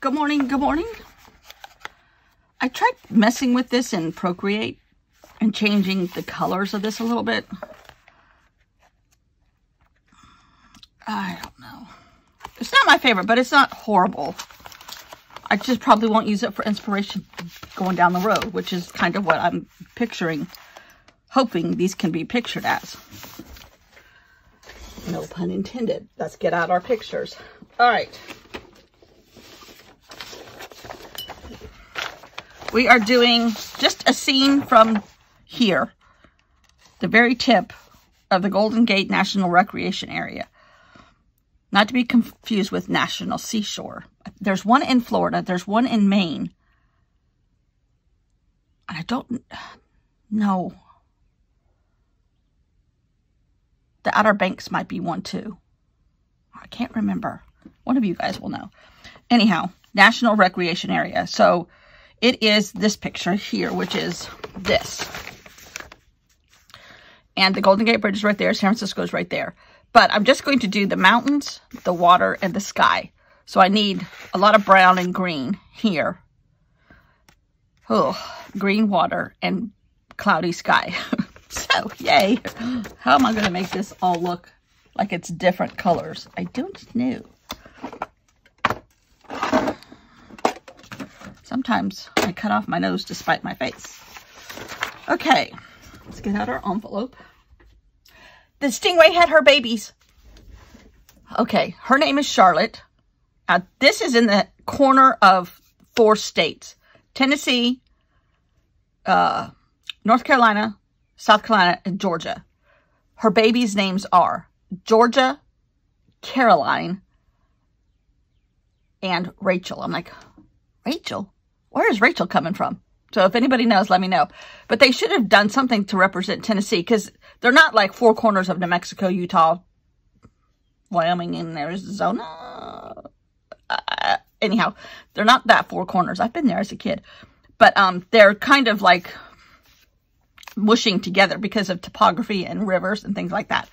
Good morning, good morning. I tried messing with this in Procreate and changing the colors of this a little bit. I don't know. It's not my favorite, but it's not horrible. I just probably won't use it for inspiration going down the road, which is kind of what I'm picturing, hoping these can be pictured as. No pun intended. Let's get out our pictures. All right. We are doing just a scene from here, the very tip of the Golden Gate National Recreation Area. Not to be confused with National Seashore. There's one in Florida. There's one in Maine. And I don't know. The Outer Banks might be one too. I can't remember. One of you guys will know. Anyhow, National Recreation Area. So it is this picture here, which is this. And the Golden Gate Bridge is right there. San Francisco is right there. But I'm just going to do the mountains, the water, and the sky. So I need a lot of brown and green here. Oh, green water and cloudy sky. So, yay. How am I going to make this all look like it's different colors? I don't know. Sometimes I cut off my nose to spite my face. Okay, let's get out our envelope. The stingray had her babies. Okay, her name is Charlotte. This is in the corner of 4 states. Tennessee, North Carolina, South Carolina, and Georgia. Her babies' names are Georgia, Caroline, and Rachel. I'm like, Rachel? Where is Rachel coming from? So if anybody knows, let me know. But they should have done something to represent Tennessee, because they're not like 4 corners of New Mexico, Utah, Wyoming, and Arizona. Anyhow, they're not that 4 corners. I've been there as a kid. But they're kind of like mushing together because of topography and rivers and things like that.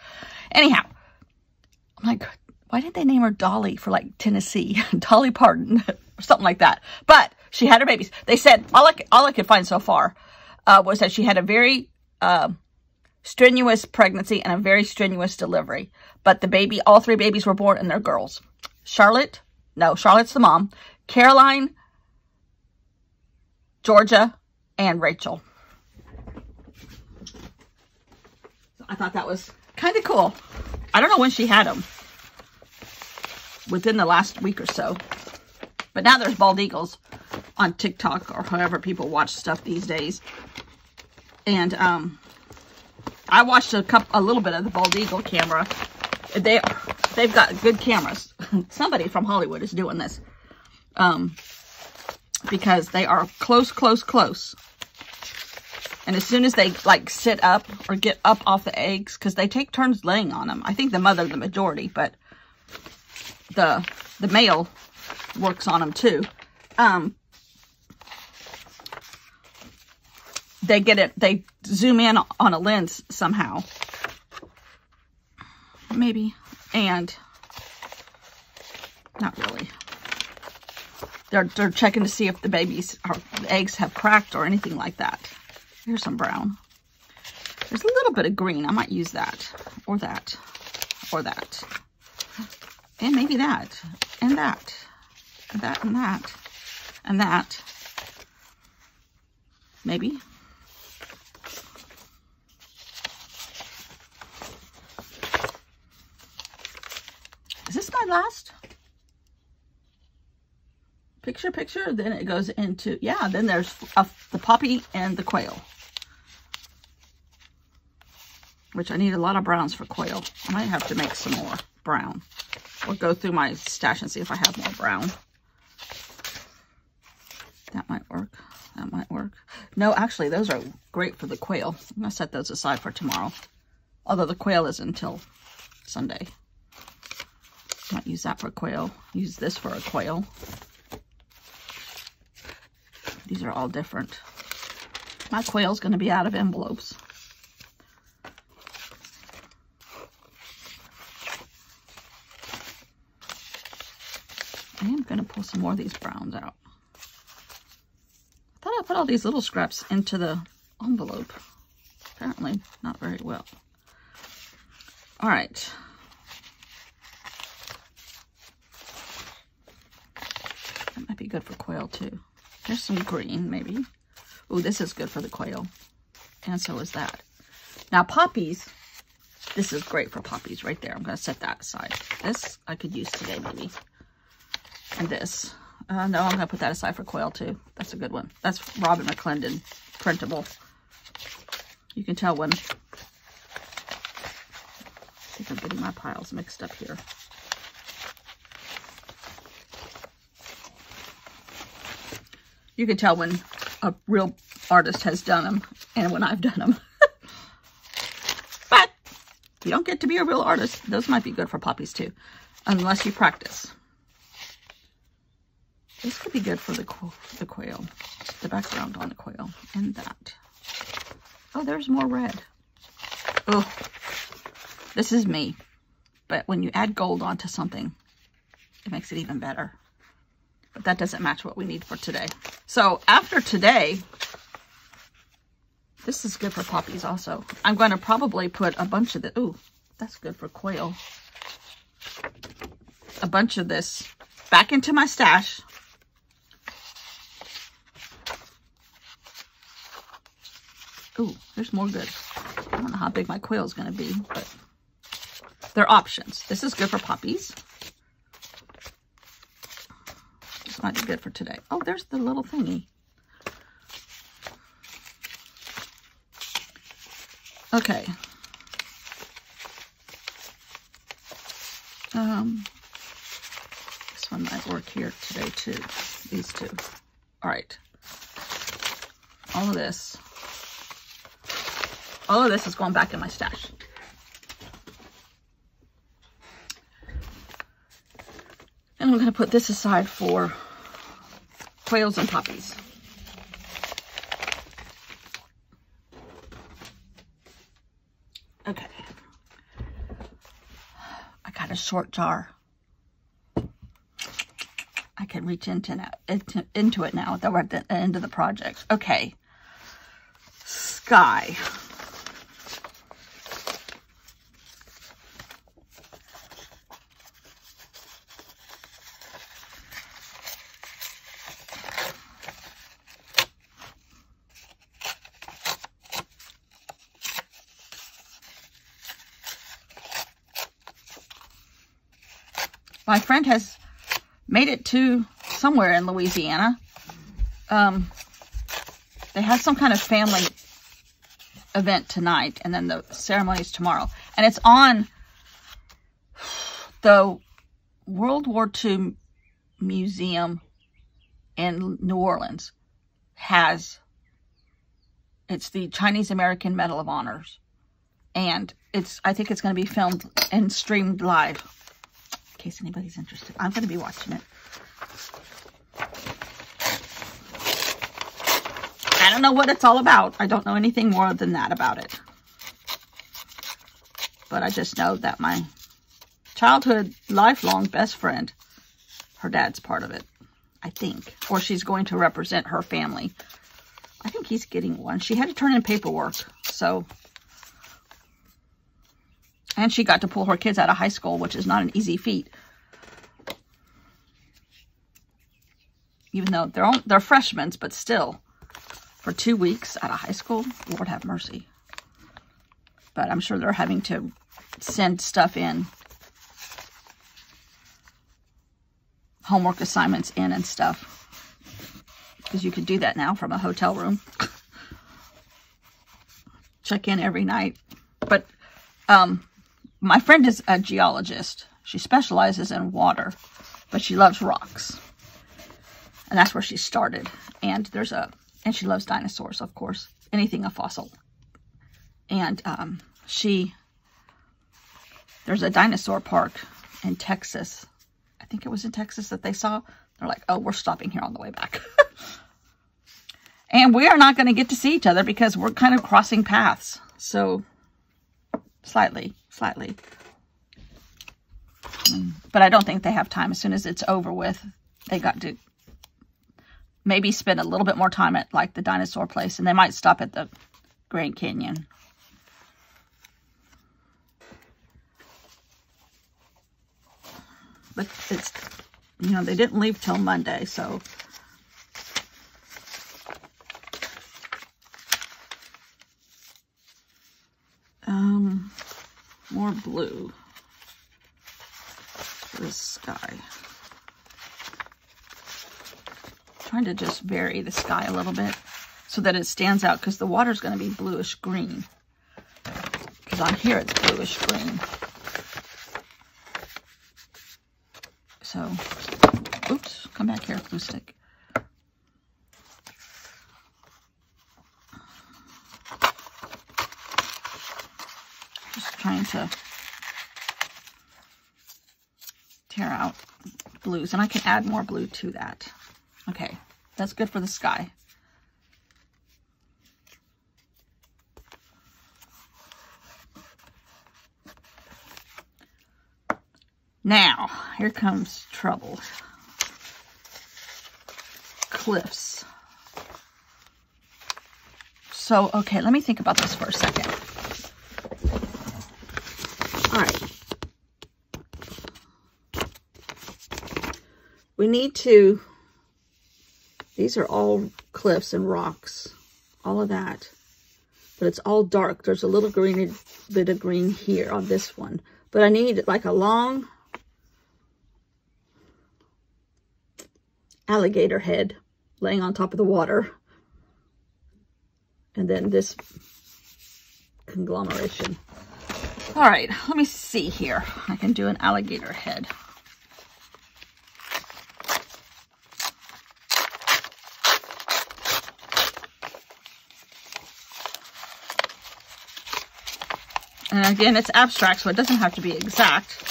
Anyhow, I'm like, why didn't they name her Dolly for like Tennessee? Dolly Parton or something like that. But she had her babies. They said, all I could find so far was that she had a very strenuous pregnancy and a very strenuous delivery. But the baby, all 3 babies were born and they're girls. Charlotte's the mom. Caroline, Georgia, and Rachel. So I thought that was kind of cool. I don't know when she had them. Within the last week or so. But now there's bald eagles on TikTok or however people watch stuff these days. And I watched a little bit of the bald eagle camera. They've got good cameras. Somebody from Hollywood is doing this. Because they are close. And as soon as they like sit up or get up off the eggs, because they take turns laying on them. I think the mother the majority, but the male works on them too. They zoom in on a lens somehow. Maybe. And not really. They're checking to see if the the eggs have cracked or anything like that. Here's some brown. There's a little bit of green. I might use that. Or that. Or that. And maybe that. And that. And that and that. And that. Maybe. Is this my last picture? Then it goes into, yeah, then there's the poppy and the quail. Which I need a lot of browns for quail. I might have to make some more brown. Or go through my stash and see if I have more brown. That might work. That might work. No, actually, those are great for the quail. I'm going to set those aside for tomorrow. Although the quail is until Sunday. Might use that for quail. Use this for a quail. These are all different. My quail's going to be out of envelopes. I am going to pull some more of these browns out. I thought I put all these little scraps into the envelope. Apparently not very well. All right. That might be good for quail too. There's some green maybe. Oh, this is good for the quail. And so is that. Now poppies, this is great for poppies right there. I'm going to set that aside. This I could use today maybe. And this. No, I'm going to put that aside for quail too. That's a good one. That's Robin McClendon printable. You can tell when... I think I'm getting my piles mixed up here. You can tell when a real artist has done them and when I've done them. But you don't get to be a real artist. Those might be good for poppies too, unless you practice. This could be good for the quail, the background on the quail, and that. Oh, there's more red. Oh, this is me. But when you add gold onto something, it makes it even better. But that doesn't match what we need for today. So after today, this is good for poppies also. I'm going to probably put a bunch of the, ooh, that's good for quail. A bunch of this back into my stash. Ooh, there's more good. I don't know how big my quail is going to be, but they're options. This is good for poppies. This might be good for today. Oh, there's the little thingy. Okay. This one might work here today too. These two. All right. All of this is going back in my stash. And I'm going to put this aside for quails and poppies. Okay. I got a short jar. I can reach into it now that we're at the end of the project. Okay. Sky. My friend has made it to somewhere in Louisiana. They have some kind of family event tonight, and then the ceremony is tomorrow. And it's on the World War II Museum in New Orleans. It's the Chinese American Medal of Honors. And I think it's going to be filmed and streamed live. In case anybody's interested. I'm going to be watching it. I don't know what it's all about. I don't know anything more than that about it. But I just know that my childhood, lifelong best friend, her dad's part of it, I think. Or she's going to represent her family. I think he's getting one. She had to turn in paperwork, so... And she got to pull her kids out of high school, which is not an easy feat. Even though they're freshmen, but still, for 2 weeks out of high school, Lord have mercy. But I'm sure they're having to send stuff in, homework assignments in and stuff, because you can do that now from a hotel room. Check in every night. But my friend is a geologist. She specializes in water, but she loves rocks. And that's where she started. And she loves dinosaurs, of course. Anything a fossil. And there's a dinosaur park in Texas. I think it was in Texas that they saw. They're like, oh, we're stopping here on the way back. And we are not going to get to see each other because we're kind of crossing paths. So, slightly. But I don't think they have time. As soon as it's over with, they got to maybe spend a little bit more time at like the dinosaur place, and they might stop at the Grand Canyon. But it's, you know, they didn't leave till Monday, so more blue for the sky. Trying to just vary the sky a little bit so that it stands out, because the water's going to be bluish green. Because on here it's bluish green. So, oops, come back here, glue stick. Just trying to tear out blues, and I can add more blue to that. Okay, that's good for the sky. Now, here comes trouble. Cliffs. So, okay, let me think about this for a second. All right. We need to, these are all cliffs and rocks, all of that. But it's all dark. There's a little green bit of green here on this one. But I need like a long alligator head laying on top of the water. And then this conglomeration. All right, let me see here. I can do an alligator head. And again, it's abstract, so it doesn't have to be exact.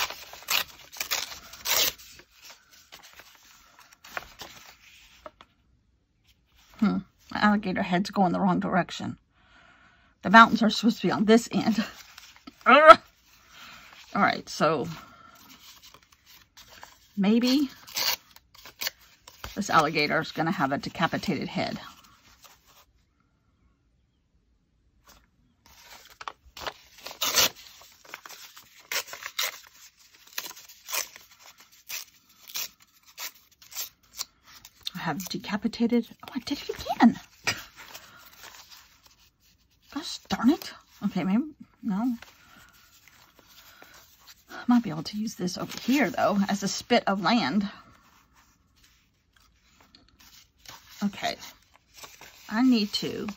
My alligator head's going the wrong direction. The mountains are supposed to be on this end. All right, so maybe this alligator is going to have a decapitated head. I have decapitated. Oh, I did it again. Gosh darn it. Okay, maybe, no. I might be able to use this over here, though, as a spit of land. Okay. I need to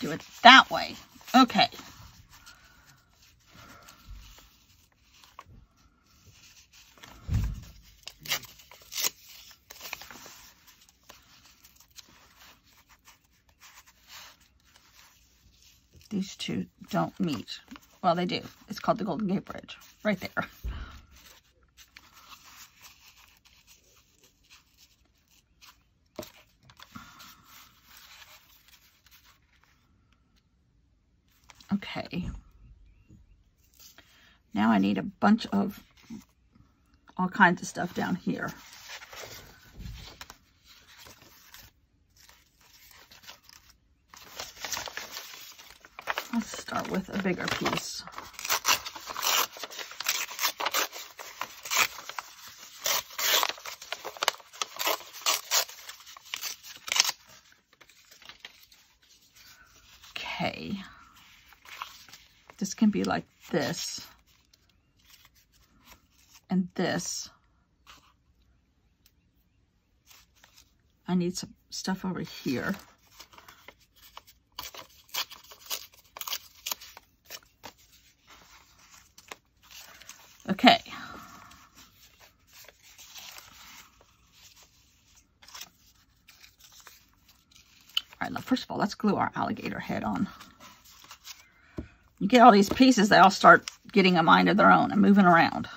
do it that way. Okay. These two don't meet. Well, they do. It's called the Golden Gate Bridge. Right there. Okay. Now I need a bunch of all kinds of stuff down here. Let's start with a bigger piece. Okay. This can be like this. And this. I need some stuff over here. Okay. All right, now first of all, let's glue our alligator head on. You get all these pieces, they all start getting a mind of their own and moving around.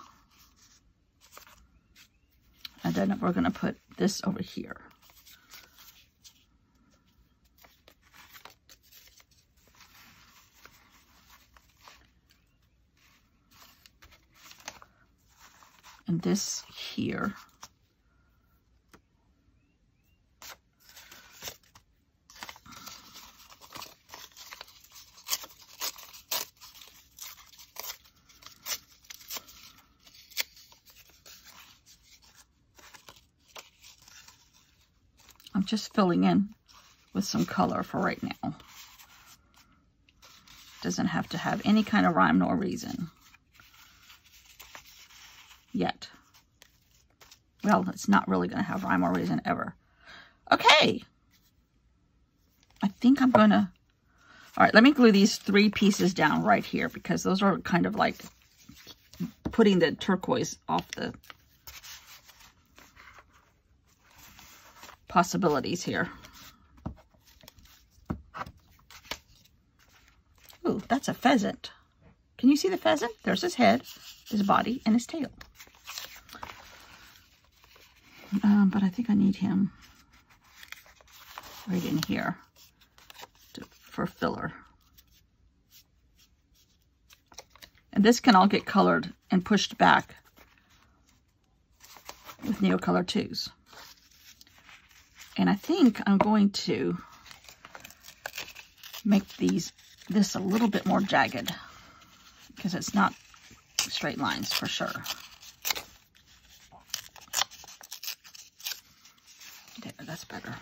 And then we're going to put this over here. And this here. I'm just filling in with some color for right now. Doesn't have to have any kind of rhyme nor reason yet. Well, it's not really going to have rhyme or reason ever. Okay. I think I'm going to... All right, let me glue these 3 pieces down right here because those are kind of like putting the turquoise off the possibilities here. Ooh, that's a pheasant. Can you see the pheasant? There's his head, his body, and his tail. But I think I need him right in here for filler. And this can all get colored and pushed back with Neocolor 2s. And I think I'm going to make this a little bit more jagged because it's not straight lines for sure. There, that's better.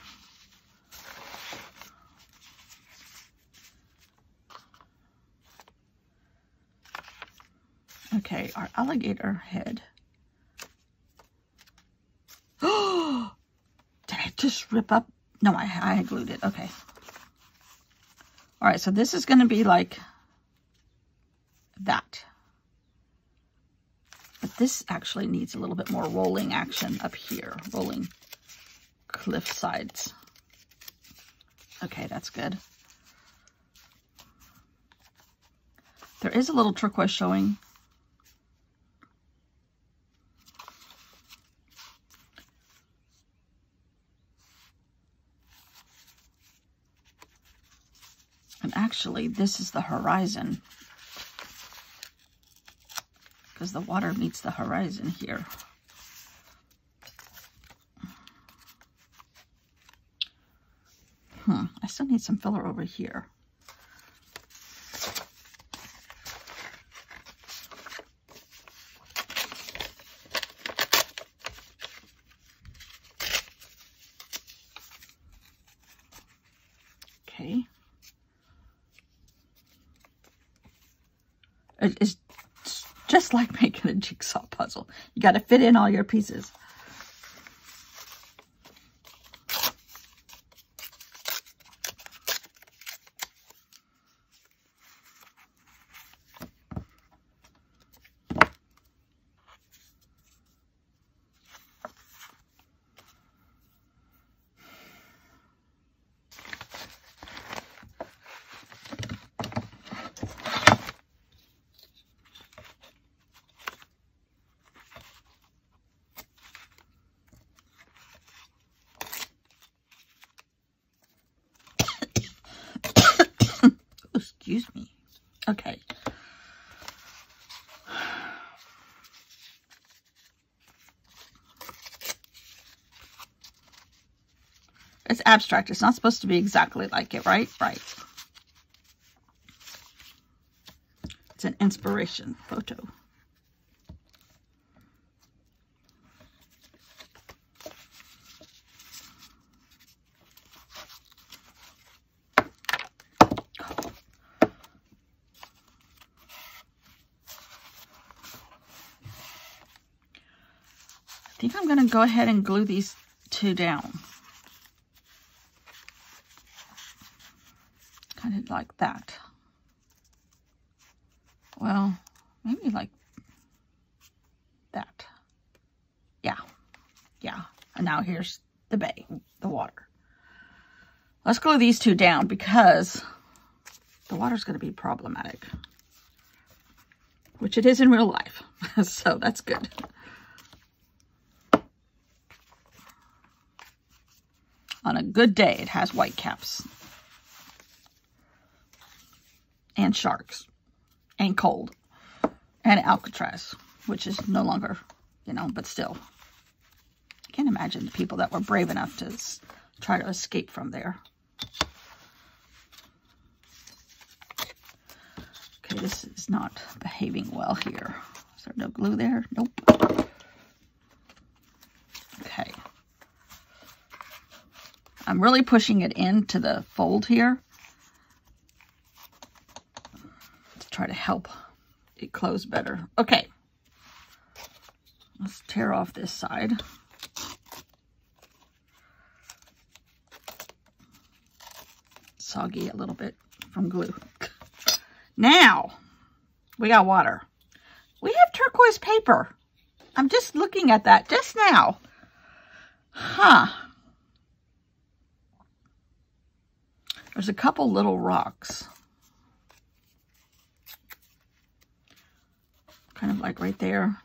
Okay, our alligator head. Oh, did I just rip up? No, I glued it. Okay. All right, so this is going to be like that. But this actually needs a little bit more rolling action up here. Rolling cliff sides. Okay, that's good. There is a little turquoise showing. And actually, this is the horizon. Because the water meets the horizon here. I still need some filler over here. Okay. It's just like making a jigsaw puzzle. You got to fit in all your pieces. Excuse me. Okay. It's abstract. It's not supposed to be exactly like it, right? Right. It's an inspiration photo. I think I'm going to go ahead and glue these 2 down. Kind of like that. Well, maybe like that. Yeah. Yeah. And now here's the bay, the water. Let's glue these 2 down because the water's going to be problematic. Which it is in real life. So that's good. On a good day, it has white caps. And sharks. And cold. And Alcatraz, which is no longer you know, but still. I can't imagine the people that were brave enough to try to escape from there. Okay, this is not behaving well here. Is there no glue there? Nope. Okay. I'm really pushing it into the fold here to try to help it close better. Okay. Let's tear off this side. Soggy a little bit from glue. Now, we got water. We have turquoise paper. I'm just looking at that just now. Huh. There's a couple little rocks. Kind of like right there.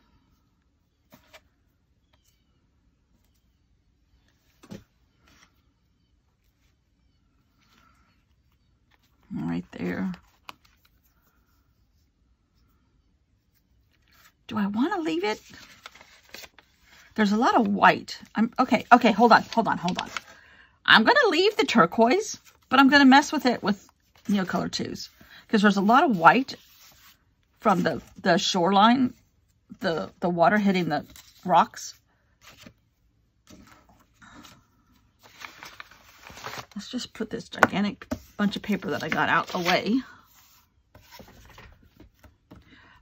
Right there. Do I want to leave it? There's a lot of white. Okay, hold on. I'm going to leave the turquoise, but I'm going to mess with it with Neocolor 2s because there's a lot of white from the shoreline, the water hitting the rocks. Let's just put this gigantic bunch of paper that I got out away.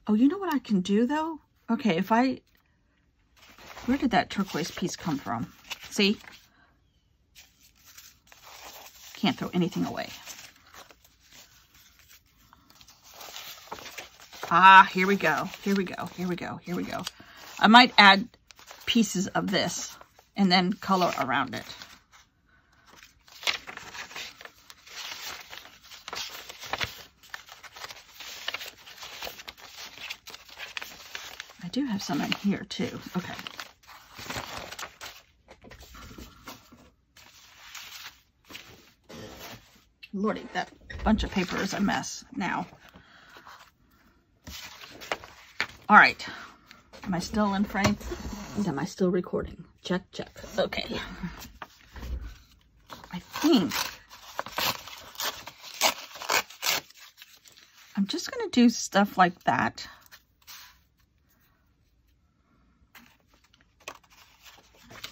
Oh, you know what I can do though? Okay, where did that turquoise piece come from? See? Can't throw anything away. Ah, here we go. I might add pieces of this and then color around it. I do have some in here too. Okay. Lordy, that bunch of paper is a mess now. All right. Am I still in frame? And am I still recording? Check. Okay. I think I'm just going to do stuff like that.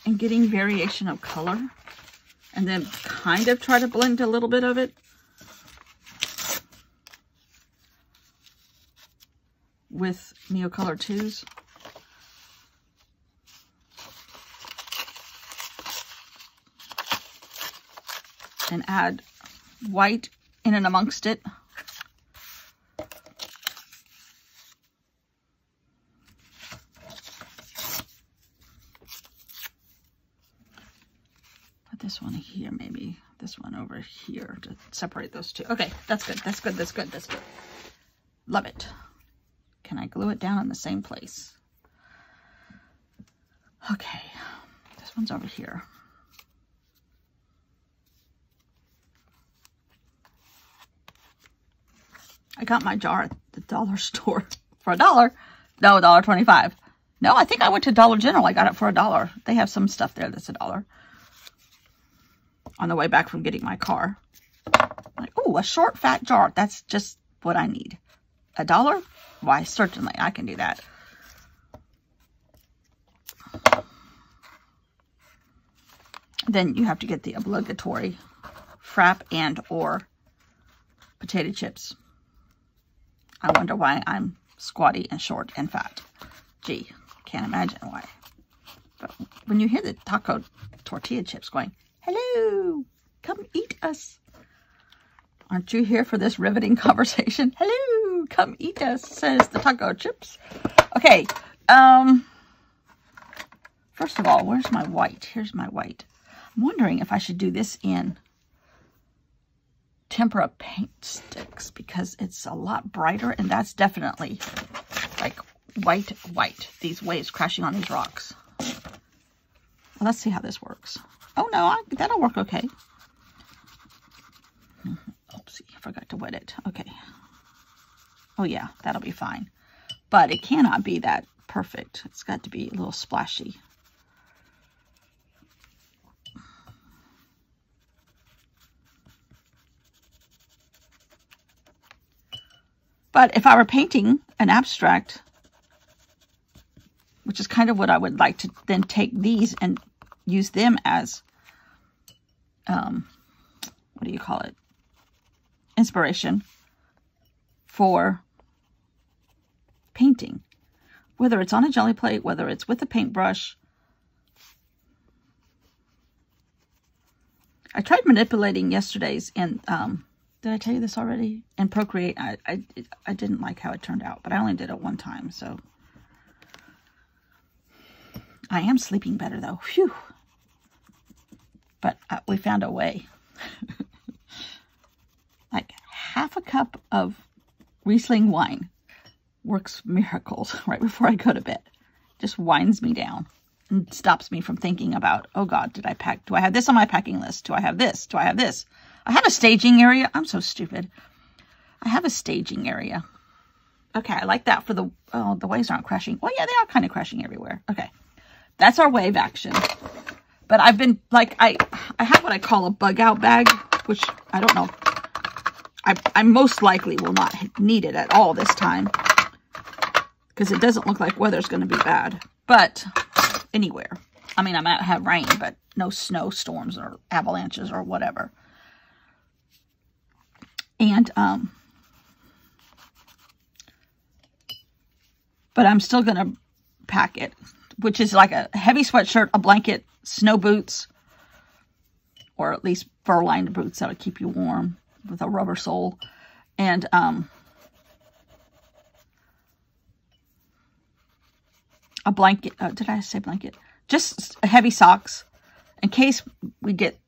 And getting variation of color. And then kind of try to blend a little bit of it with Neocolor 2s. And add white in and amongst it. This one here, maybe this one over here to separate those two. Okay, that's good. Love it. Can I glue it down in the same place? Okay, this one's over here. I got my jar at the dollar store for $1. No, $1.25. No, I think I went to Dollar General. I got it for $1. They have some stuff there that's $1. On the way back from getting my car. Like, oh, a short, fat jar. That's just what I need. $1? Why, certainly, I can do that. Then you have to get the obligatory frap and or potato chips. I wonder why I'm squatty and short and fat. Gee, can't imagine why. But when you hear the taco tortilla chips going, hello, come eat us. Aren't you here for this riveting conversation? Hello, come eat us, says the taco chips. Okay, first of all, where's my white? Here's my white. I'm wondering if I should do this in tempera paint sticks because it's a lot brighter, and that's definitely like white. These waves crashing on these rocks. Well, let's see how this works. Oh no, that'll work okay. Oopsie, I forgot to wet it. Okay. Oh yeah, that'll be fine. But it cannot be that perfect. It's got to be a little splashy. But if I were painting an abstract, which is kind of what I would like to then take these and use them as, what do you call it? Inspiration for painting. Whether it's on a jelly plate, whether it's with a paintbrush. I tried manipulating yesterday's in, did I tell you this already? In Procreate, I didn't like how it turned out, but I only did it one time, so. I am sleeping better, though. Phew. But we found a way. Like half a cup of Riesling wine works miracles right before I go to bed. Just winds me down and stops me from thinking about, oh God, did I pack? Do I have this on my packing list? Do I have this? Do I have this? I have a staging area. I'm so stupid. I have a staging area. Okay, I like that for the, oh, the waves aren't crashing. Well, yeah, they are kind of crashing everywhere. Okay, that's our wave action. But I've been, like, I have what I call a bug out bag, which I don't know. I most likely will not need it at all this time, because it doesn't look like weather's going to be bad. But anywhere. I mean, I might have rain, but no snowstorms or avalanches or whatever. And, but I'm still going to pack it, which is like a heavy sweatshirt, a blanket, snow boots, or at least fur-lined boots that'll keep you warm with a rubber sole. And, a blanket, did I say blanket? Just heavy socks in case we get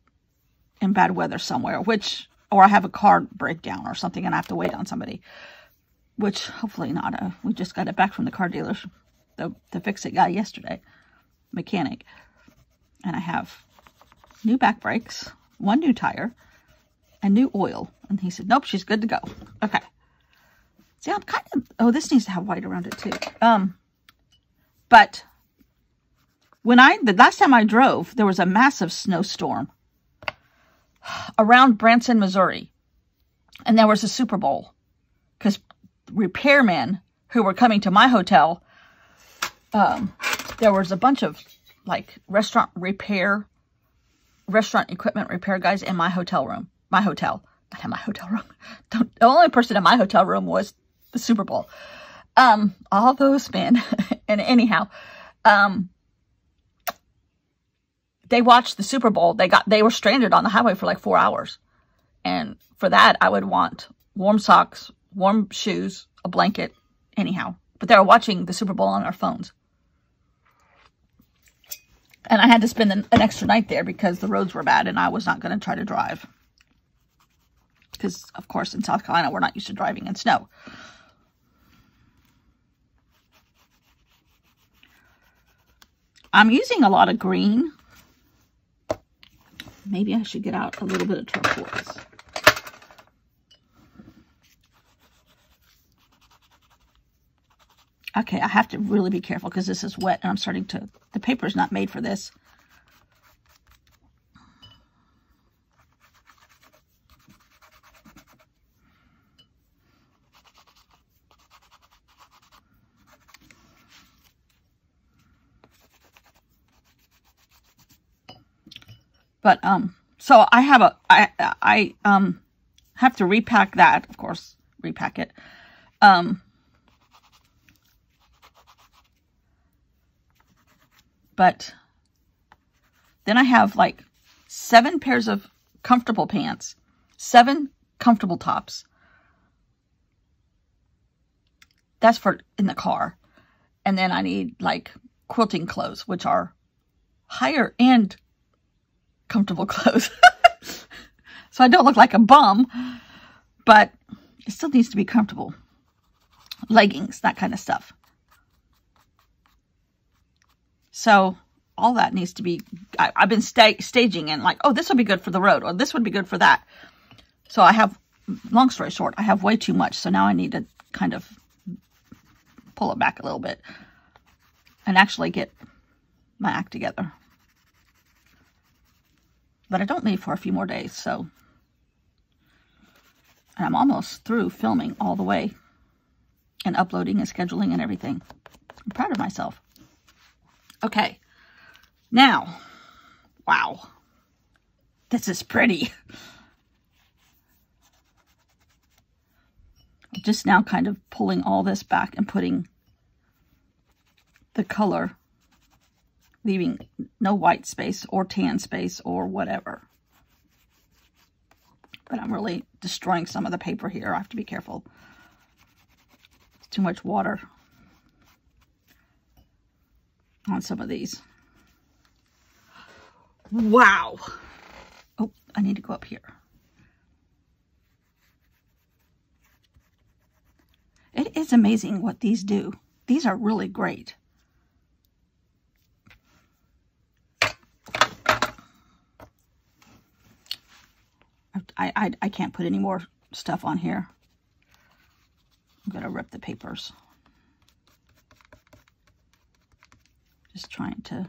in bad weather somewhere, which, or I have a car breakdown or something and I have to wait on somebody, which hopefully not. We just got it back from the car dealer, the fix-it guy yesterday, mechanic. And I have new back brakes, one new tire, and new oil. And he said, nope, she's good to go. Okay. See, I'm kind of, oh, this needs to have white around it too. But when the last time I drove, there was a massive snowstorm around Branson, Missouri. And there was a Super Bowl because repairmen who were coming to my hotel, there was a bunch of like restaurant equipment repair guys in my hotel room. My hotel. Not in my hotel room. The only person in my hotel room was the Super Bowl. All those men. And anyhow, they watched the Super Bowl. They were stranded on the highway for like 4 hours. And for that, I would want warm socks, warm shoes, a blanket, anyhow. But they were watching the Super Bowl on their phones. And I had to spend an extra night there because the roads were bad and I was not going to try to drive. Because, of course, in South Carolina, we're not used to driving in snow. I'm using a lot of green. Maybe I should get out a little bit of turquoise. Okay, I have to really be careful because this is wet and I'm starting to, the paper's not made for this. But, so I have I have to repack that, of course, repack it. But then I have like 7 pairs of comfortable pants, 7 comfortable tops. That's for in the car. And then I need like quilting clothes, which are higher end comfortable clothes. So I don't look like a bum, but it still needs to be comfortable. Leggings, that kind of stuff. So all that needs to be, I've been staging and like, oh, this would be good for the road, or this would be good for that. So I have, long story short, I have way too much. So now I need to kind of pull it back a little bit. and actually get my act together. But I don't leave for a few more days, so. And I'm almost through filming all the way and uploading and scheduling and everything. I'm proud of myself. Okay. Now, wow. This is pretty. I'm just now kind of pulling all this back and putting the color, leaving no white space or tan space or whatever. But I'm really destroying some of the paper here. I have to be careful. It's too much water on some of these. Wow. Oh, I need to go up here. It is amazing what these do. These are really great. I can't put any more stuff on here. I'm going to rip the papers. Just trying to,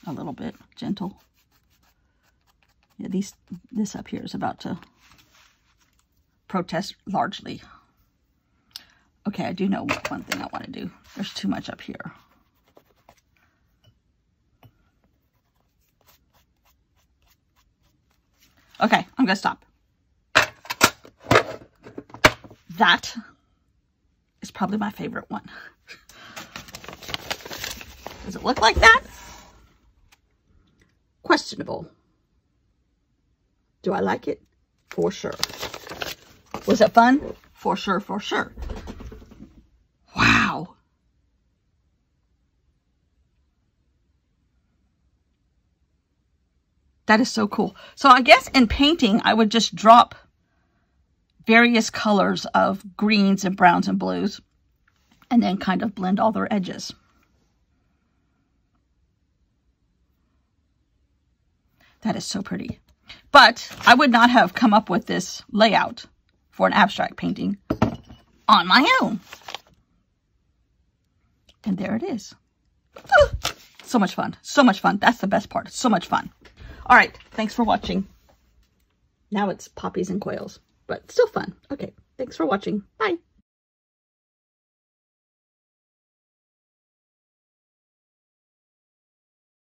a little bit gentle. Yeah, this up here is about to protest largely. Okay, I do know one thing I want to do. There's too much up here. Okay, I'm going to stop. That is probably my favorite one. Does it look like that? Questionable. Do I like it? For sure. Was it fun? For sure, for sure. Wow. That is so cool. So I guess in painting, I would just drop various colors of greens and browns and blues and then kind of blend all their edges. That is so pretty. But I would not have come up with this layout for an abstract painting on my own. And there it is. So much fun. So much fun. That's the best part. So much fun. All right. Thanks for watching. Now it's poppies and quails, but still fun. Okay. Thanks for watching. Bye.